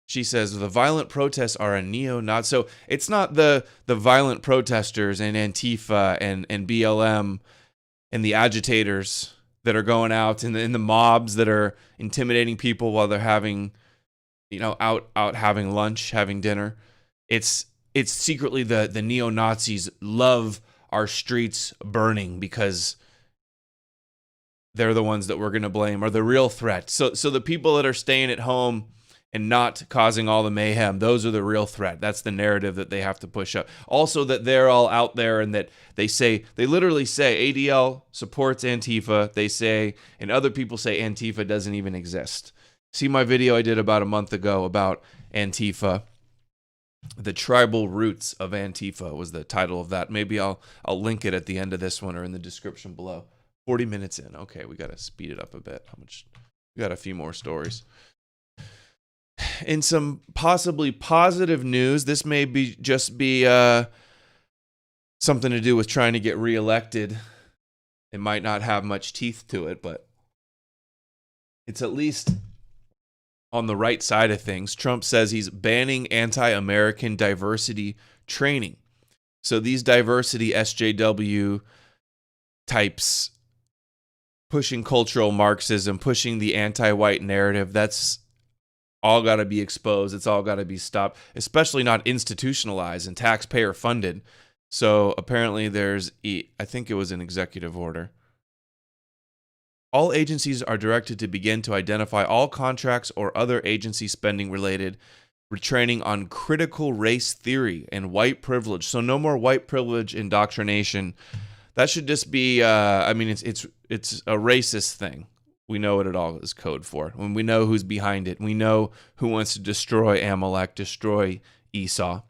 Speaker 1: She says the violent protests are a neo-Nazi. So it's not the violent protesters and Antifa and BLM and the agitators that are going out and in the mobs that are intimidating people while they're having, out having lunch, having dinner. It's secretly the neo-Nazis love our streets burning because they're the ones that we're going to blame are the real threat. So the people that are staying at home and not causing all the mayhem, those are the real threat. That's the narrative that they have to push up. Also that they're all out there and that they literally say ADL supports Antifa. They say, and other people say Antifa doesn't even exist. See my video I did about a month ago about Antifa. The Tribal Roots of Antifa was the title of that. Maybe I'll link it at the end of this one or in the description below. 40 minutes in. Okay, we got to speed it up a bit. We got a few more stories. In some possibly positive news, this may be something to do with trying to get reelected. It might not have much teeth to it, but it's at least on the right side of things. Trump says he's banning anti-American diversity training. So these diversity SJW types pushing cultural Marxism, pushing the anti-white narrative, that's all got to be exposed. It's all got to be stopped, especially not institutionalized and taxpayer funded. So apparently I think it was an executive order. All agencies are directed to begin to identify all contracts or other agency spending related retraining on critical race theory and white privilege. So no more white privilege indoctrination. That should just be, it's a racist thing. We know what it all is code for. When we know who's behind it, we know who wants to destroy Amalek, destroy Esau.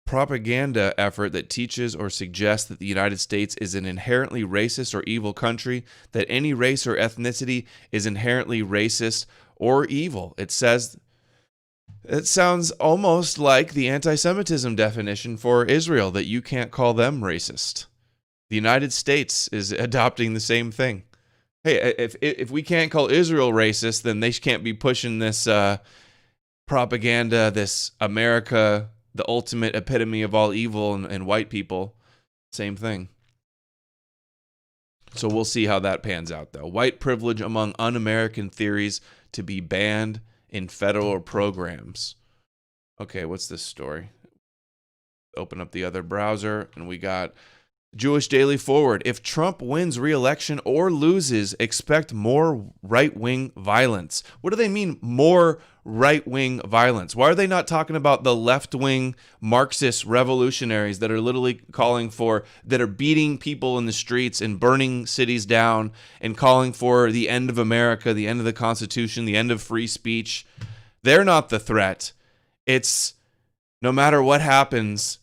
Speaker 1: Propaganda effort that teaches or suggests that the United States is an inherently racist or evil country, that any race or ethnicity is inherently racist or evil. It sounds almost like the anti-Semitism definition for Israel, that you can't call them racist. The United States is adopting the same thing. Hey, if we can't call Israel racist, then they can't be pushing this propaganda, this America, the ultimate epitome of all evil and white people. Same thing. So we'll see how that pans out, though. White privilege among un-American theories to be banned in federal programs. Okay, what's this story? Open up the other browser, and we got Jewish Daily Forward. If Trump wins re-election or loses, expect more right-wing violence. What do they mean, more right-wing violence? Why are they not talking about the left-wing Marxist revolutionaries that are literally that are beating people in the streets and burning cities down and calling for the end of America, the end of the Constitution, the end of free speech? They're not the threat. It's no matter what happens,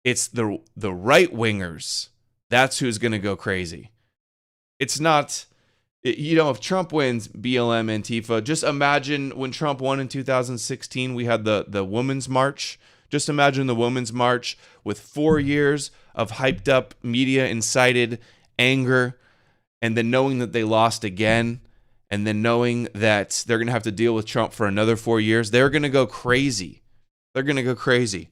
Speaker 1: it's the right-wingers. That's who's going to go crazy. It's not, if Trump wins, BLM, Antifa, just imagine when Trump won in 2016, we had the Women's March Just imagine the Women's March with 4 years of hyped up media incited anger, and then knowing that they lost again, and then knowing that they're going to have to deal with Trump for another 4 years. They're going to go crazy. They're going to go crazy.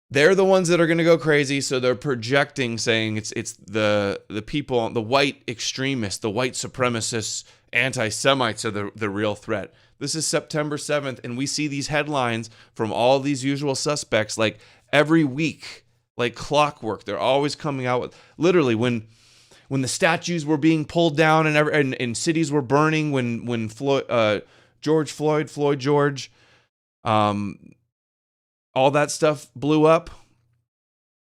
Speaker 1: They're the ones that are going to go crazy, so they're projecting, saying it's the people, the white extremists, the white supremacists, anti-Semites are the real threat. This is September 7th, and we see these headlines from all these usual suspects like every week, like clockwork. They're always coming out with, literally, when the statues were being pulled down and cities were burning, when George Floyd, all that stuff blew up,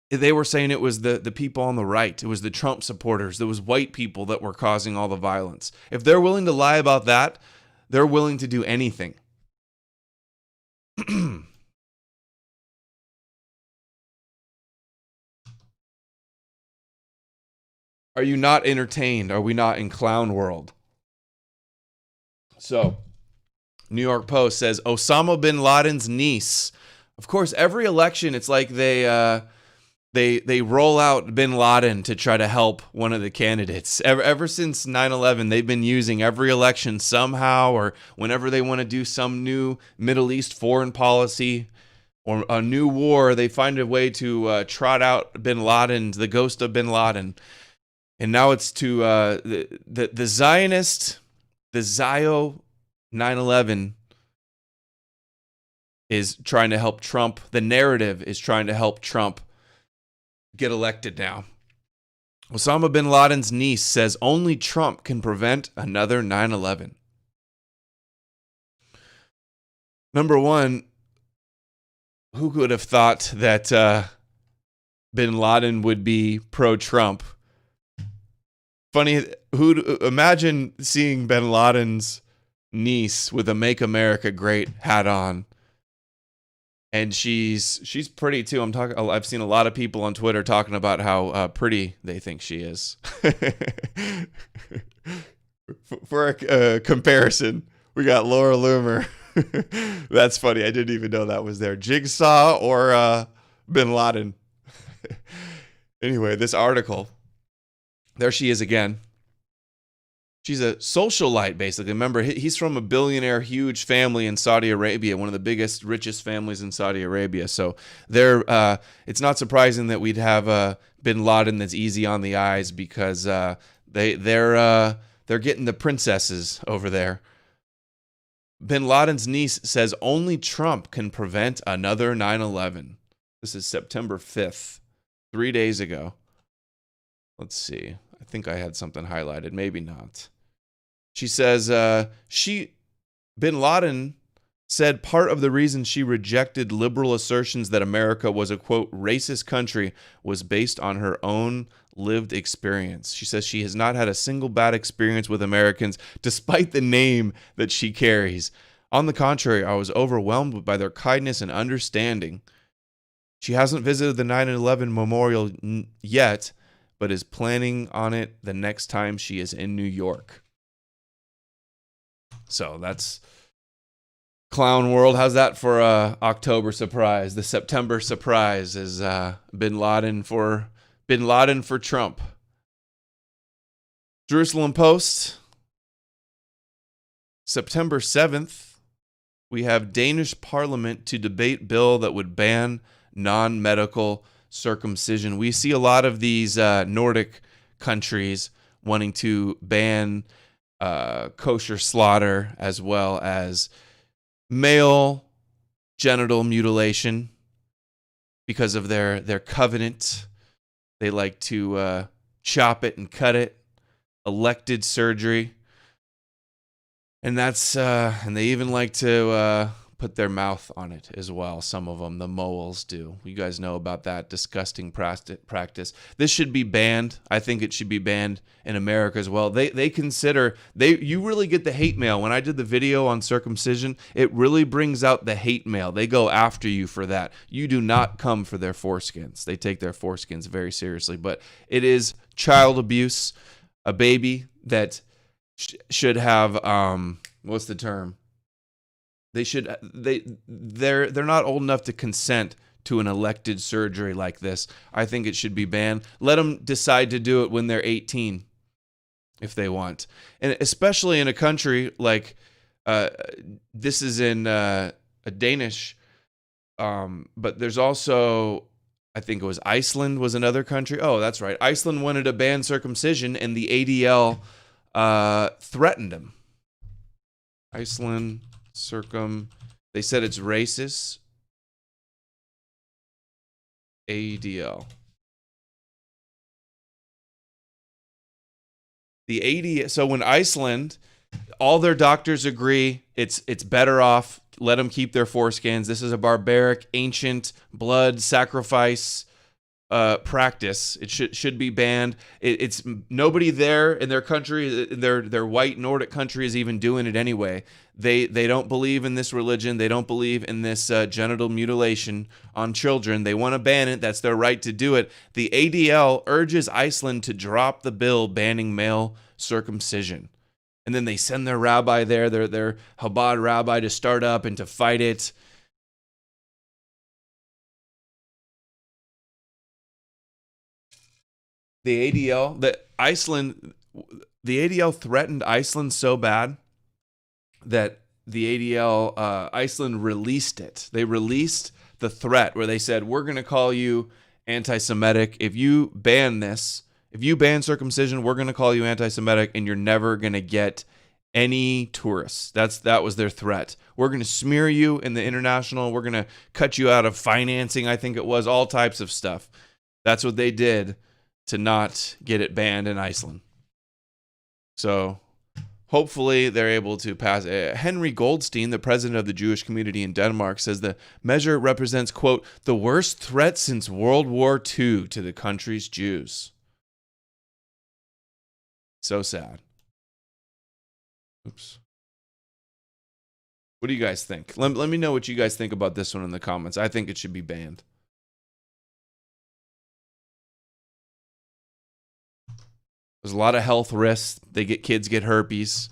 Speaker 1: they were saying it was the people on the right. It was the Trump supporters. It was white people that were causing all the violence. If they're willing to lie about that, they're willing to do anything. Are you not entertained? Are we not in clown world? So, New York Post says Osama bin Laden's niece. Of course, every election, it's like they roll out bin Laden to try to help one of the candidates. Ever since 9/11, they've been using every election somehow, or whenever they want to do some new Middle East foreign policy or a new war, they find a way to trot out bin Laden, the ghost of bin Laden. And now it's to the Zionist, the Zio 9/11 is trying to help Trump. The narrative is trying to help Trump get elected now. Osama bin Laden's niece says only Trump can prevent another 9/11. Number one, who could have thought that bin Laden would be pro-Trump? Funny, imagine seeing bin Laden's niece with a Make America Great hat on. And she's pretty too. I've seen a lot of people on Twitter talking about how pretty they think she is. For a comparison, we got Laura Loomer. That's funny. I didn't even know that was there. Jigsaw or bin Laden. Anyway, this article. There she is again. She's a socialite, basically. Remember, he's from a billionaire, huge family in Saudi Arabia, one of the biggest, richest families in Saudi Arabia. So it's not surprising that we'd have bin Laden that's easy on the eyes, because they're getting the princesses over there. Bin Laden's niece says only Trump can prevent another 9/11. This is September 5th, 3 days ago. Let's see. I think I had something highlighted. Maybe not. She says bin Laden said part of the reason she rejected liberal assertions that America was a, quote, racist country was based on her own lived experience. She says she has not had a single bad experience with Americans, despite the name that she carries. On the contrary, I was overwhelmed by their kindness and understanding. She hasn't visited the 9/11 memorial yet, but is planning on it the next time she is in New York. So that's clown world. How's that for October surprise? The September surprise is bin Laden for Trump. Jerusalem Post, September 7th, we have Danish parliament to debate bill that would ban non-medical circumcision. We see a lot of these Nordic countries wanting to ban kosher slaughter, as well as male genital mutilation, because of their covenant. They like to chop it and cut it, elected surgery, and that's and they even like to put their mouth on it as well. Some of them, the moles, do. You guys know about that disgusting practice. This should be banned. I think it should be banned in America as well. They consider, you really get the hate mail. When I did the video on circumcision, it really brings out the hate mail. They go after you for that. You do not come for their foreskins. They take their foreskins very seriously. But it is child abuse. A baby that should have, what's the term? they're not old enough to consent to an elected surgery like this. I think it should be banned. Let them decide to do it when they're 18 if they want. And especially in a country like this is in a Danish, but there's also, I think it was Iceland was another country. Oh, that's right. Iceland wanted to ban circumcision, and the ADL threatened them. Iceland they said it's racist. ADL. The ADL. So when Iceland, all their doctors agree it's better off, let them keep their foreskins. This is a barbaric, ancient blood sacrifice practice. It should be banned. It's nobody there in their country, their white Nordic country, is even doing it anyway. They don't believe in this religion. They don't believe in this genital mutilation on children. They want to ban it. That's their right to do it. The ADL urges Iceland to drop the bill banning male circumcision. And then they send their rabbi there, their Chabad rabbi, to start up and to fight it. The ADL threatened Iceland so bad that the ADL, Iceland released it. They released the threat where they said, we're going to call you anti-Semitic. If you ban this, if you ban circumcision, we're going to call you anti-Semitic, and you're never going to get any tourists. That was their threat. We're going to smear you in the international. We're going to cut you out of financing, I think it was, all types of stuff. That's what they did to not get it banned in Iceland. So hopefully they're able to pass. Henry Goldstein, the president of the Jewish community in Denmark, says the measure represents, quote, the worst threat since World War II to the country's Jews. So sad. Oops. What do you guys think? Let me know what you guys think about this one in the comments. I think it should be banned. There's a lot of health risks. Kids get herpes.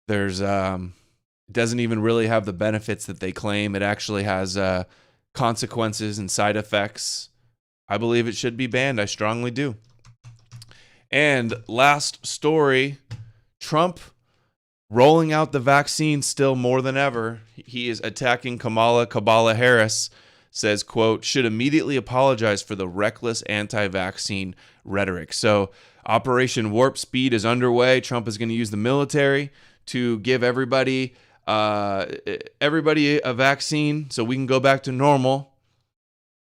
Speaker 1: There's it doesn't even really have the benefits that they claim. It actually has consequences and side effects. I believe it should be banned. I strongly do. And last story, Trump rolling out the vaccine still more than ever. He is attacking Kamala Harris, says, quote, should immediately apologize for the reckless anti-vaccine rhetoric. So Operation Warp Speed is underway. Trump is going to use the military to give everybody a vaccine so we can go back to normal.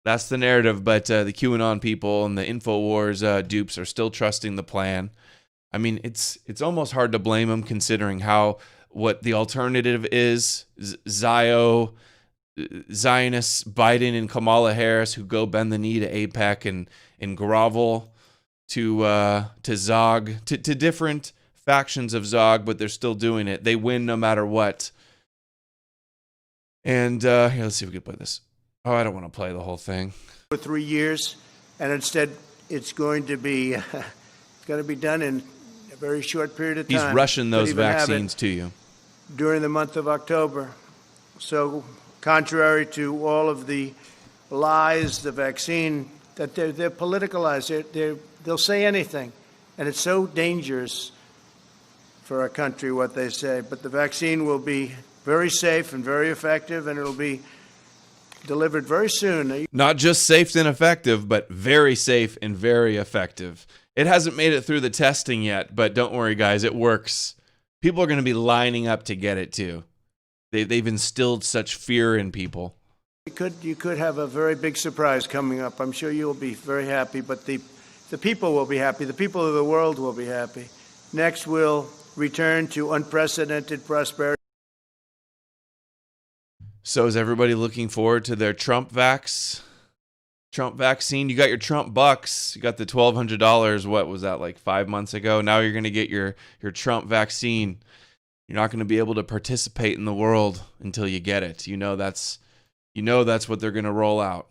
Speaker 1: That's the narrative, but the QAnon people and the InfoWars dupes are still trusting the plan. I mean, it's almost hard to blame them considering what the alternative is. Zionists, Biden and Kamala Harris, who go bend the knee to AIPAC and grovel to Zog, to different factions of Zog, but they're still doing it. They win no matter what. And here, let's see if we can play this. Oh, I don't want to play the whole thing.
Speaker 2: For 3 years, and instead it's going to be done in a very short period of time.
Speaker 1: He's rushing those vaccines to you
Speaker 2: during the month of October. So, contrary to all of the lies, the vaccine, that they're politicalized. They'll say anything, and it's so dangerous for our country what they say. But the vaccine will be very safe and very effective, and it'll be delivered very soon.
Speaker 1: Not just safe and effective, but very safe and very effective. It hasn't made it through the testing yet, but don't worry, guys, it works. People are going to be lining up to get it too. They've instilled such fear in people.
Speaker 2: You could have a very big surprise coming up. I'm sure you'll be very happy, but the people will be happy. The people of the world will be happy. Next, we'll return to unprecedented prosperity.
Speaker 1: So is everybody looking forward to their Trump vaccine? You got your Trump bucks. You got the $1,200. What was that, like 5 months ago? Now you're going to get your Trump vaccine. You're not going to be able to participate in the world until you get it. You know that's what they're going to roll out.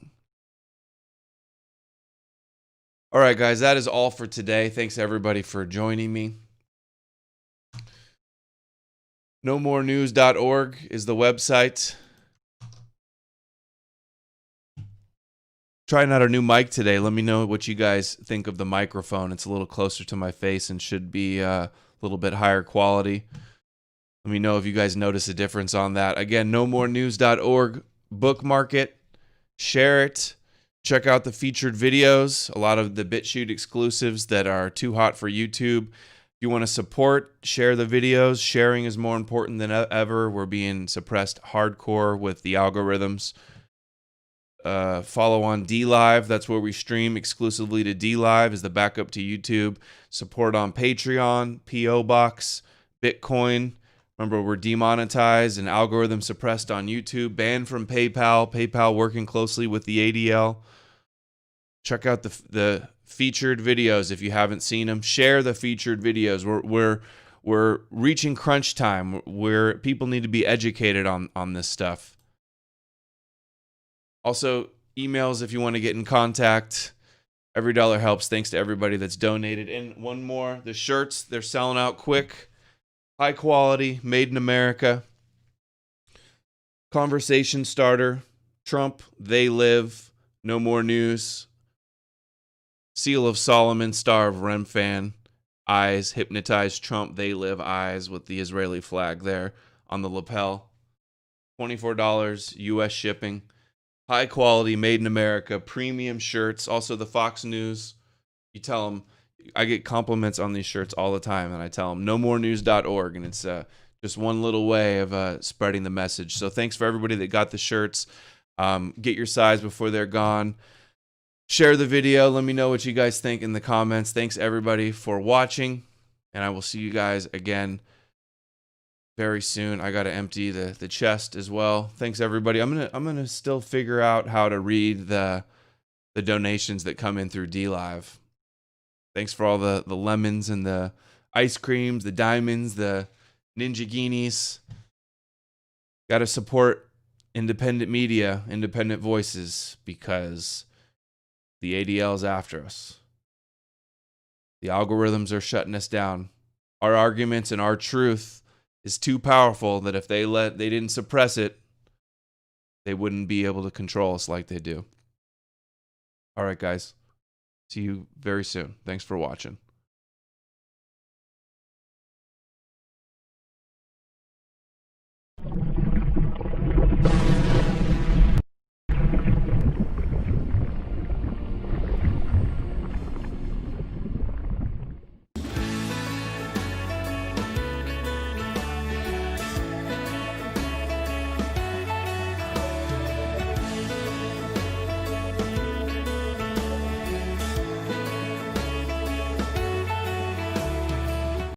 Speaker 1: All right, guys, that is all for today. Thanks everybody for joining me. nomorenews.org is the website. Trying out our new mic today. Let me know what you guys think of the microphone. It's a little closer to my face and should be a little bit higher quality. Let me know if you guys notice a difference on that. Again, nomorenews.org. Bookmark it. Share it. Check out the featured videos. A lot of the BitChute exclusives that are too hot for YouTube. If you want to support, share the videos. Sharing is more important than ever. We're being suppressed hardcore with the algorithms. Follow on DLive. That's where we stream exclusively to DLive, is the backup to YouTube. Support on Patreon, PO Box, Bitcoin. Remember, we're demonetized and algorithm suppressed on YouTube. Banned from PayPal. PayPal working closely with the ADL. Check out the featured videos if you haven't seen them. Share the featured videos. We're reaching crunch time where people need to be educated on this stuff. Also, emails if you want to get in contact. Every dollar helps. Thanks to everybody that's donated. And one more, the shirts, they're selling out quick. High quality, made in America. Conversation starter. Trump, they live. No more news. Seal of Solomon, Star of Remphan. Eyes, hypnotized Trump, they live. Eyes with the Israeli flag there on the lapel. $24 U.S. shipping. High quality, made in America, premium shirts. Also the Fox News. You tell them, I get compliments on these shirts all the time, and I tell them nomorenews.org, and it's just one little way of spreading the message. So thanks for everybody that got the shirts. Get your size before they're gone. Share the video. Let me know what you guys think in the comments. Thanks everybody for watching, and I will see you guys again very soon. I got to empty the chest as well. Thanks everybody. I'm gonna still figure out how to read the donations that come in through DLive. Thanks for all the lemons and the ice creams, the diamonds, the ninja guineas. Got to support independent media, independent voices, because the ADL is after us. The algorithms are shutting us down. Our arguments and our truth is too powerful that if they didn't suppress it, they wouldn't be able to control us like they do. All right, guys. See you very soon. Thanks for watching.